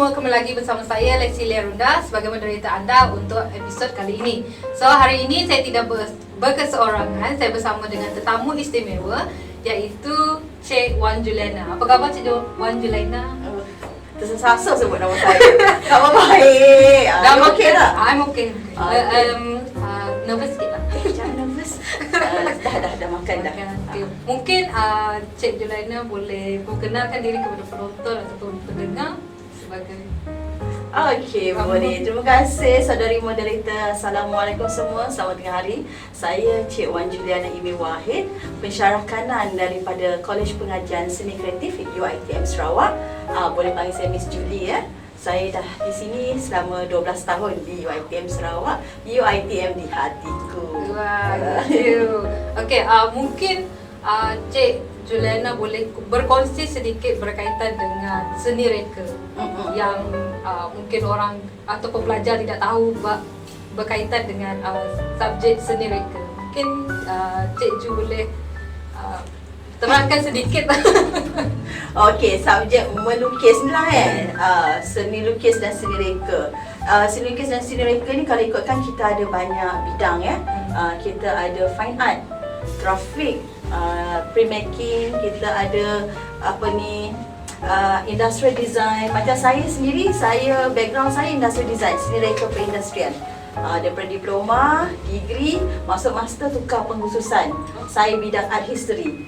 semua, kembali lagi bersama saya Leslie Runda sebagai moderator anda untuk episod kali ini. So hari ini saya tidak berkeseorangan, saya bersama dengan tetamu istimewa iaitu Cik Wan Juliana. Apa khabar Cik Wan Juliana? Tersasar sebut nama saya. Khabar baik. Dah okey tak? I'm okay. Nervous sikit lah. Jangan nervous. Dah makan dah. Okay. Mungkin Cik Juliana boleh perkenalkan diri kepada penonton ataupun pendengar sebagai... Okey, boleh. Terima kasih saudari moderator. Assalamualaikum semua. Selamat tengah hari. Saya Cik Wan Juliana Ibn Wahid, pensyarah kanan daripada Kolej Pengajian Seni Kreatif UiTM Sarawak. Boleh panggil saya Miss Julie ya. Saya dah di sini selama 12 tahun di UiTM Sarawak. UiTM di hatiku. Wah, thank you. Okey, mungkin Cik Juliana boleh berkongsi sedikit berkaitan dengan seni reka yang mungkin orang ataupun pelajar tidak tahu berkaitan dengan subjek seni reka. Mungkin Cik Ju boleh terangkan sedikit. Okey, subjek melukis ni lah seni lukis dan seni reka. Seni lukis dan seni reka ni kalau ikutkan kita ada banyak bidang ya. Kita ada fine art, grafik, printmaking, kita ada industrial design. Macam saya sendiri, background saya industrial design, seni reka perindustrian. Daripada diploma, degree, masuk master tukar pengkhususan. Saya bidang art history.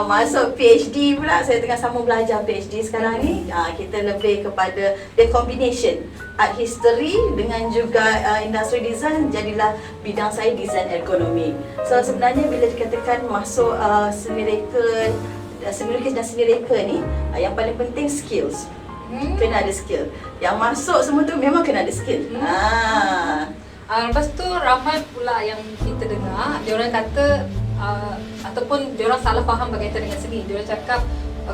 Masuk PhD pula, saya tengah sambung belajar PhD sekarang ni. Kita lebih kepada the combination art history dengan juga industrial design, jadilah bidang saya design ergonomi. So sebenarnya bila dikatakan masuk seni reka, seni lukis dan seni reka ni, yang paling penting skills. Kena ada skill. Yang masuk semua tu memang kena ada skill. Lepas tu ramai pula yang kita dengar, diorang kata ataupun diorang salah faham berkaitan dengan seni. Diorang cakap,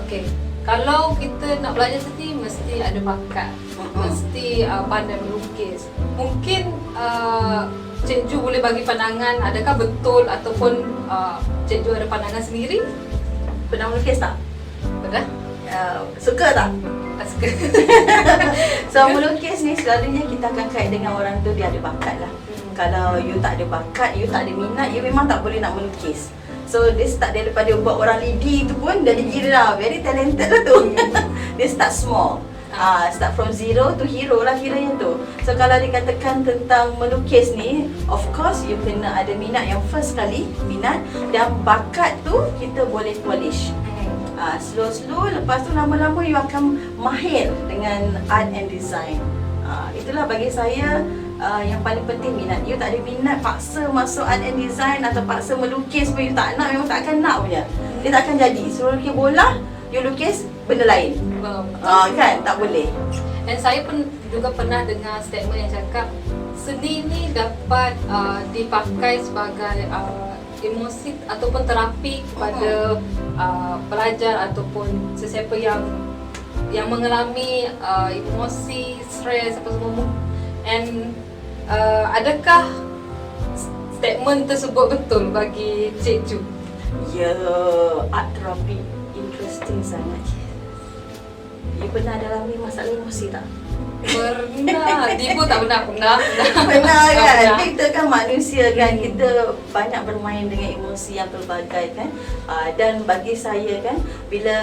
okey, kalau kita nak belajar seni mesti ada bakat, mesti pandai melukis. Mungkin Cik Ju boleh bagi pandangan, adakah betul ataupun Cik Ju ada pandangan sendiri? Pernah melukis tak? Pernah? Suka tak? Suka. So melukis ni selalunya kita akan kait dengan orang tu dia ada bakat lah. Kalau you tak ada bakat, you tak ada minat, you memang tak boleh nak melukis. So dia start daripada buat orang lidi tu pun dah dikira lah very talented lah tu. Dia start small. Start from zero to hero lah kiranya tu. So kalau dikatakan tentang melukis ni, of course you kena ada minat yang first kali, minat, dan bakat tu kita boleh polish. Slow-slow, lepas tu lama-lama you akan mahir dengan art and design. Itulah bagi saya yang paling penting, minat. You tak ada minat, paksa masuk art and design atau paksa melukis pun you tak nak, memang tak akan nak punya. Dia tak akan jadi. Suruh lukis bola, you lukis benda lain. Kan? Tak boleh. Dan saya pun juga pernah dengar statement yang cakap seni ni dapat dipakai sebagai emosi ataupun terapi kepada pelajar ataupun sesiapa yang mengalami emosi, stres apa semua. And adakah statement tersebut betul bagi Cik Ju? Ya, art therapy interesting sangat. You pernah dalami masalah emosi tak? Pernah. Dibu tak pernah. Pernah kan? Pernah. Kita kan manusia kan, kita banyak bermain dengan emosi yang pelbagai kan. Dan bagi saya kan, bila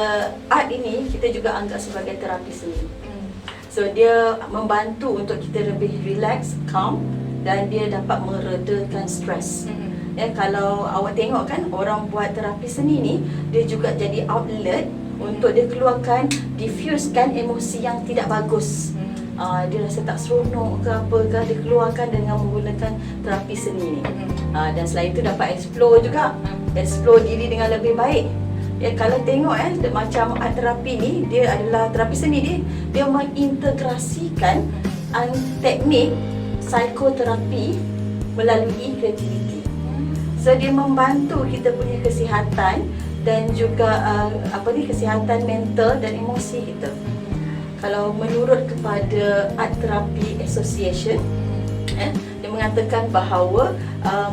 art ini kita juga anggap sebagai terapi seni. So dia membantu untuk kita lebih relax, calm, dan dia dapat meredakan stres. Ya, kalau awak tengok kan, orang buat terapi seni ni, dia juga jadi outlet untuk dia keluarkan, diffusekan emosi yang tidak bagus. Dia rasa tak seronok ke apa ke, dia keluarkan dengan menggunakan terapi seni ni. Dan selain itu dapat explore juga, explore diri dengan lebih baik. Ya, kalau tengok macam art terapi ni, dia adalah terapi seni, dia mengintegrasikan teknik psikoterapi melalui kreativiti. So dia membantu kita punya kesihatan dan juga kesihatan mental dan emosi kita. Kalau menurut kepada Art Therapy Association, dia mengatakan bahawa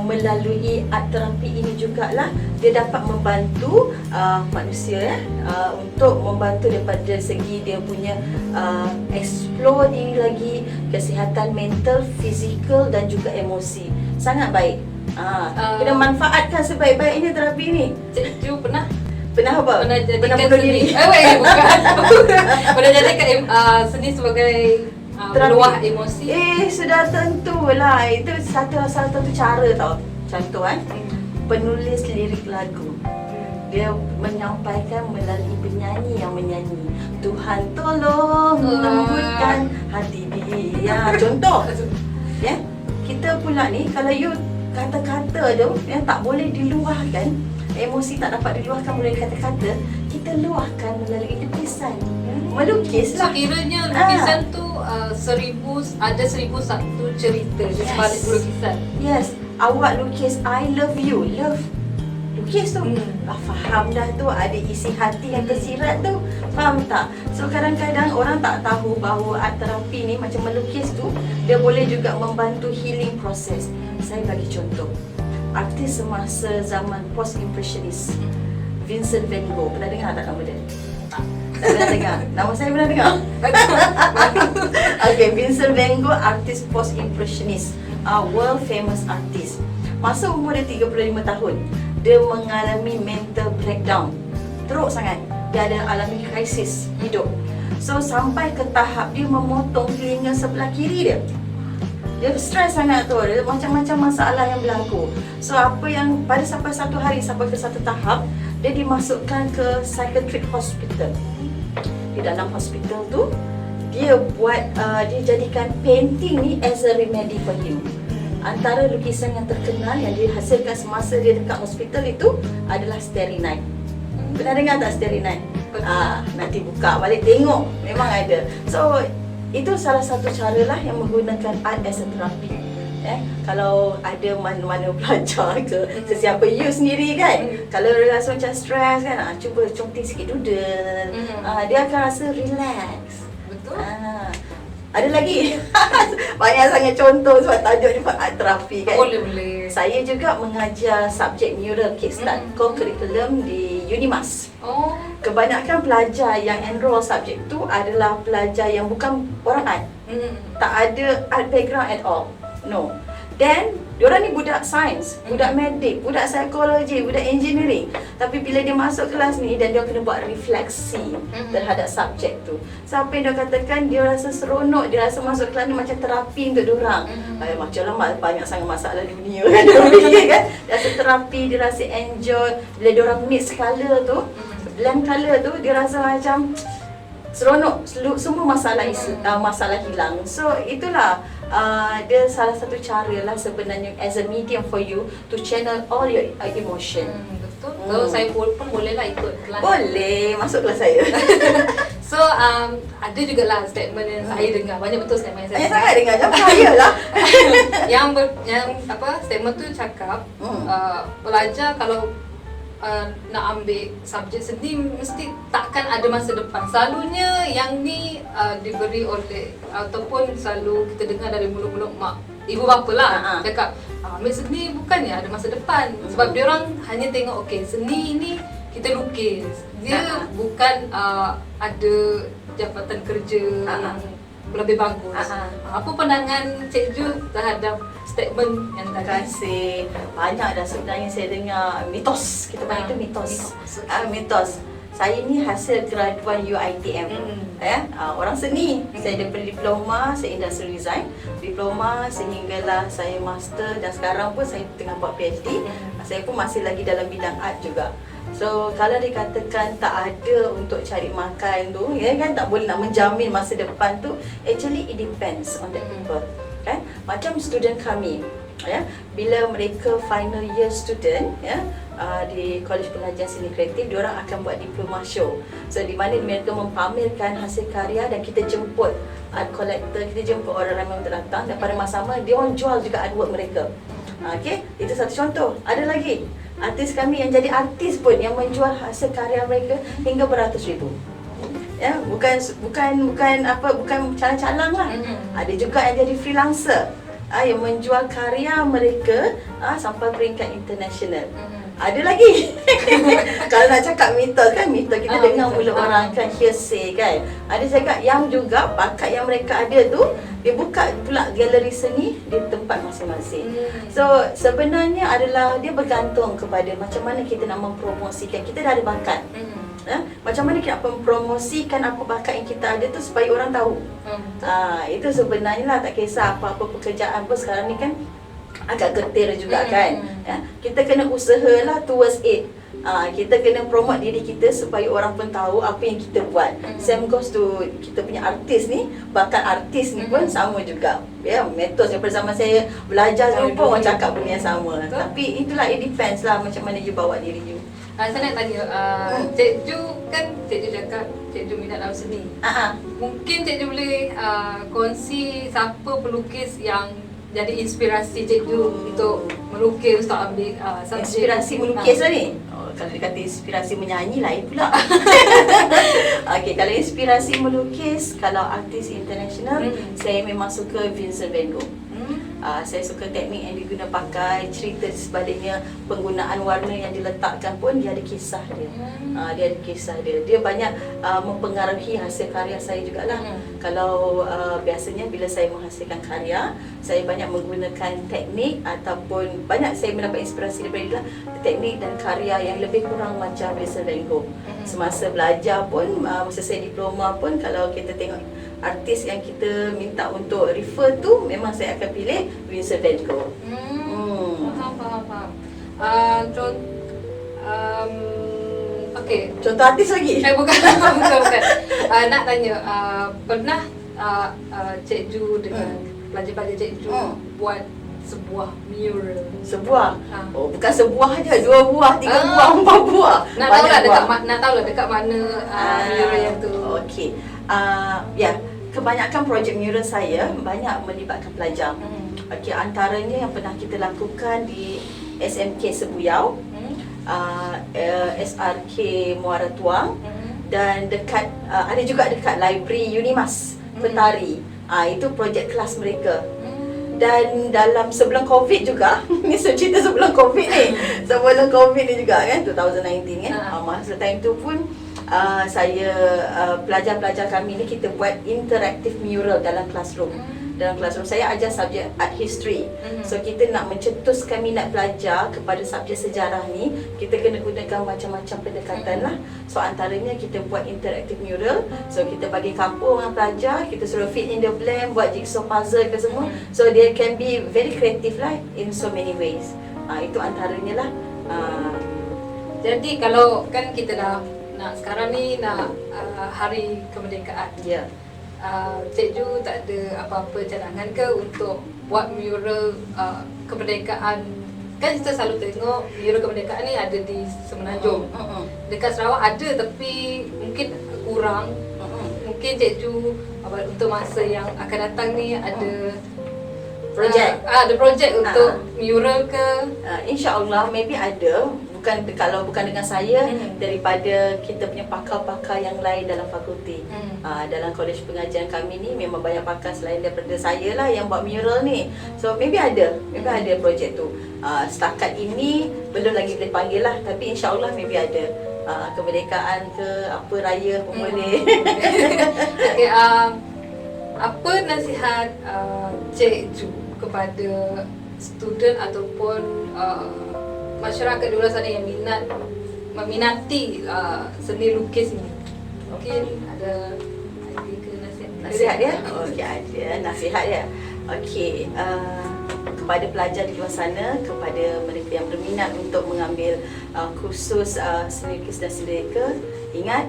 melalui art terapi ini jugalah dia dapat membantu manusia untuk membantu daripada segi dia punya explore diri lagi, kesihatan mental, fizikal dan juga emosi. Sangat baik. Kena manfaatkan sebaik-baiknya terapi ni. Cik Ju pernah Apa? Pernah jadikan bunuh seni. diri. Bukan. Pernah jadikan seni sebagai Terapi. meluah emosi. Sudah tentulah. Itu salah satu cara tau. Contoh penulis lirik lagu. Dia menyampaikan melalui penyanyi yang menyanyi. Tuhan tolong lembutkan hati dia. Contoh. Ya. Kita pula ni kalau you kata-kata tu yang tak boleh diluahkan, emosi tak dapat diluahkan melalui kata-kata, kita luahkan melalui lukisan. Melukis So lah. kiranya lukisan tu ada 1001 cerita di sebalik lukisan. Yes, awak lukis I love you, love. Lukis tu faham dah tu ada isi hati yang tersirat tu. Faham tak? So kadang-kadang orang tak tahu bahawa art terapi ni macam melukis tu dia boleh juga membantu healing proses. Saya bagi contoh. Artis semasa zaman post-impressionist, Vincent Van Gogh. Pernah dengar tak nama dia? Tak pernah dengar. Nama saya pernah dengar? Okay, Vincent Van Gogh, artis post-impressionist, world famous artist. Masa umur dia 35 tahun, dia mengalami mental breakdown. Teruk sangat. Dia ada alami krisis hidup. So sampai ke tahap dia memotong telinga sebelah kiri dia. Dia stres sangat tu, dia macam-macam masalah yang berlaku. So apa yang sampai satu hari, sampai ke satu tahap, dia dimasukkan ke psychiatric hospital. Di dalam hospital tu, dia jadikan painting ni as a remedy for him. Antara lukisan yang terkenal yang dihasilkan semasa dia dekat hospital itu adalah Starry Night. Pernah dengar tak Starry Night? Nanti buka balik tengok, memang ada. So itu salah satu cara lah yang menggunakan art as a therapy. Kalau ada mana-mana pelajar ke sesiapa you sendiri kan, kalau rasa macam stres kan, cuba conting sikit doodle, dia akan rasa relax. Betul. Ada lagi banyak sangat contoh sebab tajuk ni art terapi kan. Boleh. Saya juga mengajar subjek mural kickstart co-curriculum di Unimas. Kebanyakan pelajar yang enroll subjek tu adalah pelajar yang bukan orang art. Tak ada art background at all. No. Dan diorang ni budak sains, budak medik, budak psikologi, budak engineering. Tapi bila dia masuk kelas ni dan dia kena buat refleksi terhadap subjek tu. So apa yang dia katakan, dia rasa seronok, dia rasa masuk kelas ni macam terapi untuk diorang. Macam lah banyak sangat masalah dunia kan. Kan? Dia rasa terapi, dia rasa enjoy. Bila diorang mix colour tu, blend colour tu, dia rasa macam seronok, semua masalah hilang. So itulah dia salah satu cara lah sebenarnya as a medium for you to channel all your emotion. Betul. So saya pun boleh lah ikut kelas. Boleh, masuk kelas saya. So ada jugalah statement yang saya dengar, banyak betul statement yang saya Banyak sangat dengar, jangan percaya lah. yang statement tu cakap pelajar kalau nak ambil subjek seni mesti takkan ada masa depan. Selalunya yang ni diberi oleh ataupun selalu kita dengar dari mulut-mulut mak ibu bapa lah cakap ambil seni bukannya ada masa depan. Sebab dia orang hanya tengok okey seni ni kita lukis. Dia bukan ada jabatan kerja yang lebih bagus. Apa pandangan Cik Ju terhadap statement yang tadi? Terima kasih. Banyak dah sebenarnya saya dengar mitos. Kita panggil itu mitos. Mitos. Saya ni hasil graduan UiTM. Orang seni. Saya daripada diploma, saya industrial design. Diploma sehinggalah saya master dan sekarang pun saya tengah buat PhD. Saya pun masih lagi dalam bidang art juga. So kalau dikatakan tak ada untuk cari makan tu, ya kan, tak boleh nak menjamin masa depan tu, actually it depends on the people. Kan? Macam student kami, ya, bila mereka final year student, ya, di Kolej Pengajian Seni Kreatif, diorang akan buat diploma show. So di mana mereka mempamerkan hasil karya dan kita jemput art collector, kita jemput orang ramai untuk datang dan pada masa sama dia orang jual juga artwork mereka. Okey, itu satu contoh. Ada lagi artis kami yang jadi artis pun yang menjual hasil karya mereka hingga beratus ribu. Ya, bukan calang-calang lah. Ada juga yang jadi freelancer. yang menjual karya mereka sampai peringkat international. Ada lagi. Kalau nak cakap mitos kan, mitos kita dengar mulut orang kan, hearsay kan. Ada cakap yang juga bakat yang mereka ada tu, dia buka pula galeri seni di tempat masing-masing. So sebenarnya adalah dia bergantung kepada macam mana kita nak mempromosikan. Kita dah ada bakat. Macam mana kita nak mempromosikan apa bakat yang kita ada tu supaya orang tahu. Itu sebenarnya lah, tak kisah apa-apa pekerjaan pun sekarang ni kan agak getir juga kan. Kita kena usahalah towards it. Kita kena promote diri kita supaya orang pun tahu apa yang kita buat. Same goes to kita punya artis ni, bakat artis ni pun sama juga. Ya, metode daripada zaman saya belajar dulu pun orang cakap benda yang sama. Tapi itulah, it depends lah macam mana you bawa diri you. Saya nak tanya, Cik Ju kan, Cik Ju cakap Cik Ju minat dalam seni. Mungkin Cik Ju boleh kongsi siapa pelukis yang jadi inspirasi Cik Ju untuk melukis, untuk ambil subjek. Inspirasi melukis lah ni? Kalau dia kata inspirasi menyanyi lain pula. Okey, kalau inspirasi melukis, kalau artis international, saya memang suka Vincent Van Gogh. Saya suka teknik yang diguna pakai, cerita sebaliknya, penggunaan warna yang diletakkan pun dia ada kisah dia. Dia ada kisah dia. Dia banyak mempengaruhi hasil karya saya jugalah. Kalau biasanya bila saya menghasilkan karya, saya banyak menggunakan teknik ataupun banyak saya mendapat inspirasi daripada teknik dan karya yang lebih kurang macam Vincent Van Gogh. Semasa belajar pun, masa saya diploma pun, kalau kita tengok artis yang kita minta untuk refer tu, memang saya akan pilih Vincent Van Gogh. Faham. Okey. Contoh artis lagi? Bukan. Nak tanya, pernah Cik Ju dengan pelajar-pelajar Cik Ju buat sebuah mural? Sebuah? Oh, bukan sebuah aja, 2 buah, 3 buah, 4 buah. Nak tahu lah dekat mana mural yang tu. Okey. Ya, kebanyakan projek mural saya banyak melibatkan pelajar. Okey, antaranya yang pernah kita lakukan di SMK Sebuyau, SRK Muara Tuang, dan dekat ada juga dekat library Unimas Petari. Itu projek kelas mereka. Dan dalam sebelum COVID juga, ni cerita sebelum COVID ni. Sebelum COVID ni juga kan, 2019 kan. Masa time tu pun saya pelajar-pelajar kami ni kita buat interaktif mural dalam classroom. Dalam classroom saya ajar subjek art history. So kita nak mencetuskan minat pelajar kepada subjek sejarah ni, kita kena gunakan macam-macam pendekatan lah. So antaranya kita buat interaktif mural. So kita bagi kapur dengan pelajar, kita suruh fill in the blank, buat jigsaw puzzle ke semua. So they can be very creative lah in so many ways. Itu antaranya lah. Jadi kalau kan kita dah nak sekarang ni nak hari kemerdekaan. Ya. Cik Ju tak ada apa-apa cadangan ke untuk buat mural kemerdekaan? Kan kita selalu tengok mural kemerdekaan ni ada di Semenanjung. Dekat Sarawak ada tapi mungkin kurang. Mungkin Cik Ju untuk masa yang akan datang ni ada projek. Ada projek untuk mural ke? InsyaAllah maybe ada. Kalau bukan dengan saya, daripada kita punya pakar-pakar yang lain dalam fakulti. Dalam kolej pengajian kami ni memang banyak pakar selain daripada saya lah yang buat mural ni. So maybe ada projek tu. Setakat ini belum lagi boleh panggil lah, tapi insyaAllah maybe ada. Kemerdekaan ke apa raya pun boleh. Okay, apa nasihat Cik Ju kepada student ataupun masyarakat di luar sana yang meminati seni lukis ni? Mungkin ada idea ke nasihat dia? Okey, ada nasihat dia. Okey, kepada pelajar di luar sana, kepada mereka yang berminat untuk mengambil kursus seni lukis dan seni reka, ingat,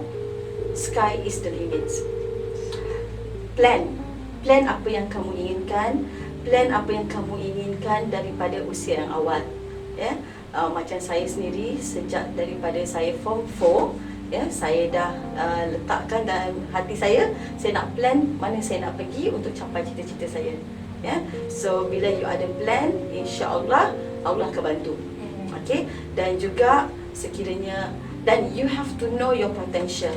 sky is the limit. Plan apa yang kamu inginkan, plan apa yang kamu inginkan daripada usia yang awal. Ya. Macam saya sendiri, sejak daripada saya form 4, ya, saya dah letakkan dalam hati saya nak plan mana saya nak pergi untuk capai cita-cita saya. Ya. So bila you ada plan, insya-Allah Allah akan bantu. Okey, dan juga sekiranya, dan you have to know your potential.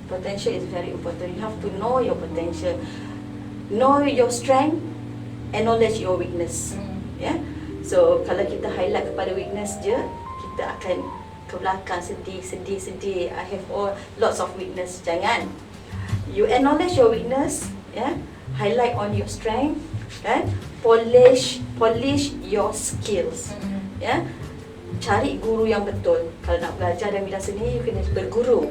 Potential is very important. You have to know your potential. Know your strength acknowledge your weakness. Ya. So kalau kita highlight kepada weakness je, kita akan ke belakang sedih. I have lots of weakness. Jangan. You acknowledge your weakness, ya. Highlight on your strength, kan? Polish your skills. Ya. Cari guru yang betul. Kalau nak belajar dalam bidang seni, you kena berguru.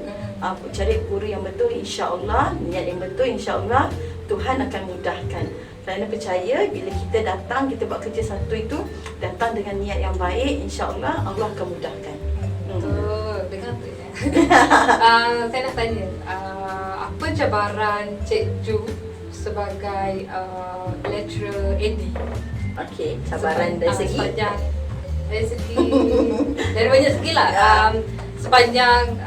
Cari guru yang betul, insya-Allah, niat yang betul, insya-Allah Tuhan akan mudahkan. Kerana percaya bila kita datang, kita buat kerja satu itu, datang dengan niat yang baik, insya-Allah Allah akan mudahkan. Betul, dengar tu ya. Saya nak tanya, apa cabaran Cik Ju sebagai lecturer AD? Okey, cabaran dari segi dari banyak segi lah. Sepanjang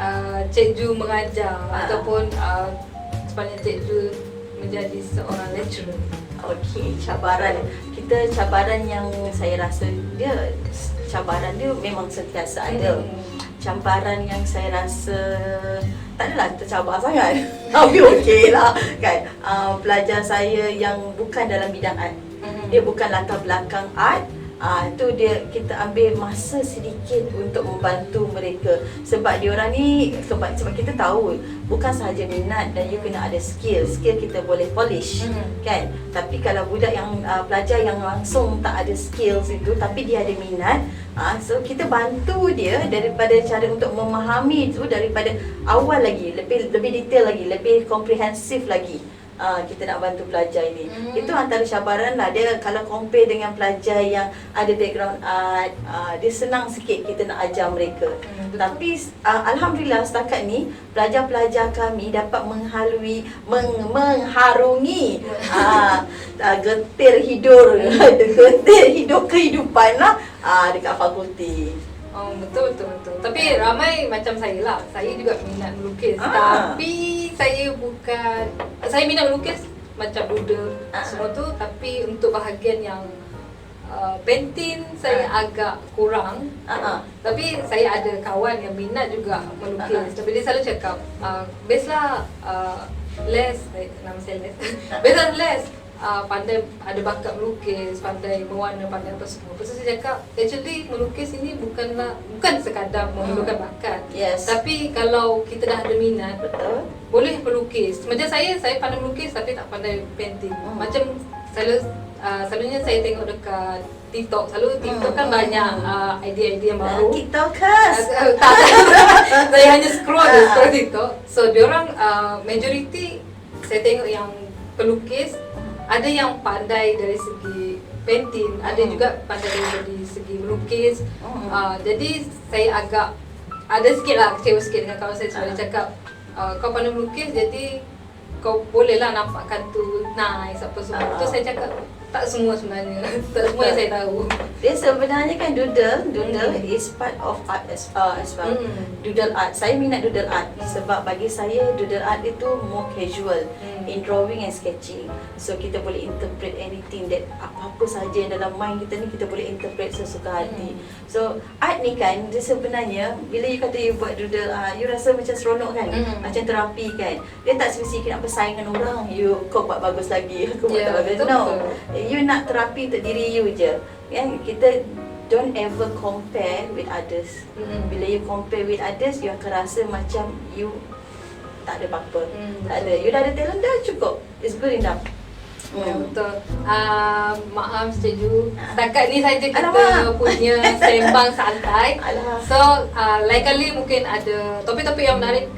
Cik Ju mengajar ataupun sepanjang Cik Ju menjadi seorang lecturer. Okey, cabaran yang saya rasa cabaran dia memang sentiasa ada. Cabaran yang saya rasa tak adalah tercabar sangat. Tapi okey lah kan. Pelajar saya yang bukan dalam bidang art. Dia bukan latar belakang art. Itu kita ambil masa sedikit untuk membantu mereka. Sebab diorang ni sebab kita tahu bukan sahaja minat dan you kena ada skill kita boleh polish kan. Tapi kalau budak yang pelajar yang langsung tak ada skills itu tapi dia ada minat, so kita bantu dia daripada cara untuk memahami itu daripada awal lagi, lebih detail lagi, lebih komprehensif lagi. Kita nak bantu pelajar ini. Itu antara cabaran lah. Dia kalau compare dengan pelajar yang ada background art, dia senang sikit kita nak ajar mereka. Tapi alhamdulillah setakat ni pelajar-pelajar kami dapat mengharungi getir hidup kehidupan lah dekat fakulti. Betul. Tapi ramai macam saya lah. Saya juga minat melukis. Tapi saya minat melukis macam doodle semua tu. Tapi untuk bahagian yang painting saya agak kurang. Tapi saya ada kawan yang minat juga melukis. Tapi dia selalu cakap, best lah Les, nama saya Les. Best lah Les. Pandai ada bakat melukis, pandai mewarna, pandai apa semua. Lepas tu saya cakap, actually melukis ini bukan sekadar memerlukan bakat. Tapi kalau kita dah ada minat, boleh melukis. Macam saya pandai melukis tapi tak pandai painting. Macam selalunya saya tengok dekat TikTok. TikTok kan banyak idea-idea yang baru. TikTokers. Saya hanya scroll TikTok. So diorang majority saya tengok yang pelukis. Ada yang pandai dari segi painting, ada juga pandai dari segi melukis. Jadi saya agak ada sikit lah kecewa sikit dengan kawan saya sebab dia cakap kau pandai melukis jadi kau bolehlah nampakkan tu nice apa semua. Tu saya cakap tak semua sebenarnya. Tak semua yang saya tahu. Dia sebenarnya kan doodle is part of art as well. Doodle art. Saya minat doodle art sebab bagi saya doodle art itu more casual in drawing and sketching. So kita boleh interpret anything that apa-apa saja yang dalam mind kita ni kita boleh interpret sesuka hati. So art ni kan dia sebenarnya bila you kata you buat doodle you rasa macam seronok kan, macam terapi kan. Dia tak semestinya nak bersaing dengan orang. Kau buat bagus lagi, aku buat tak bagus. No. You nak terapi untuk diri you je. Kan kita don't ever compare with others. Bila you compare with others, you akan rasa macam you tak ada apa-apa. Tak ada. You dah ada talent dah cukup. It's good enough. Betul. Maaf Cik Ju, setakat ni saja kita punya sembang santai. So lain kali mungkin ada topik-topik yang menarik.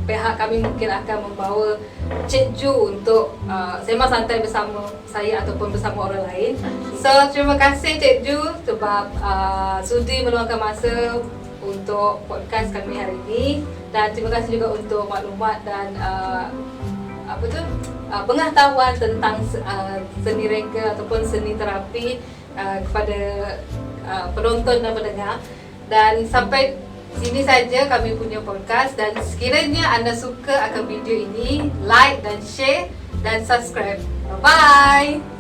Pihak kami mungkin akan membawa Cik Ju untuk sembang santai bersama saya ataupun bersama orang lain. So terima kasih Cik Ju sebab sudi meluangkan masa untuk podcast kami hari ini. Dan terima kasih juga untuk maklumat dan pengetahuan tentang seni reka ataupun seni terapi kepada penonton dan pendengar. Dan sampai sini saja kami punya podcast, dan sekiranya anda suka akan video ini, like dan share dan subscribe. Bye bye.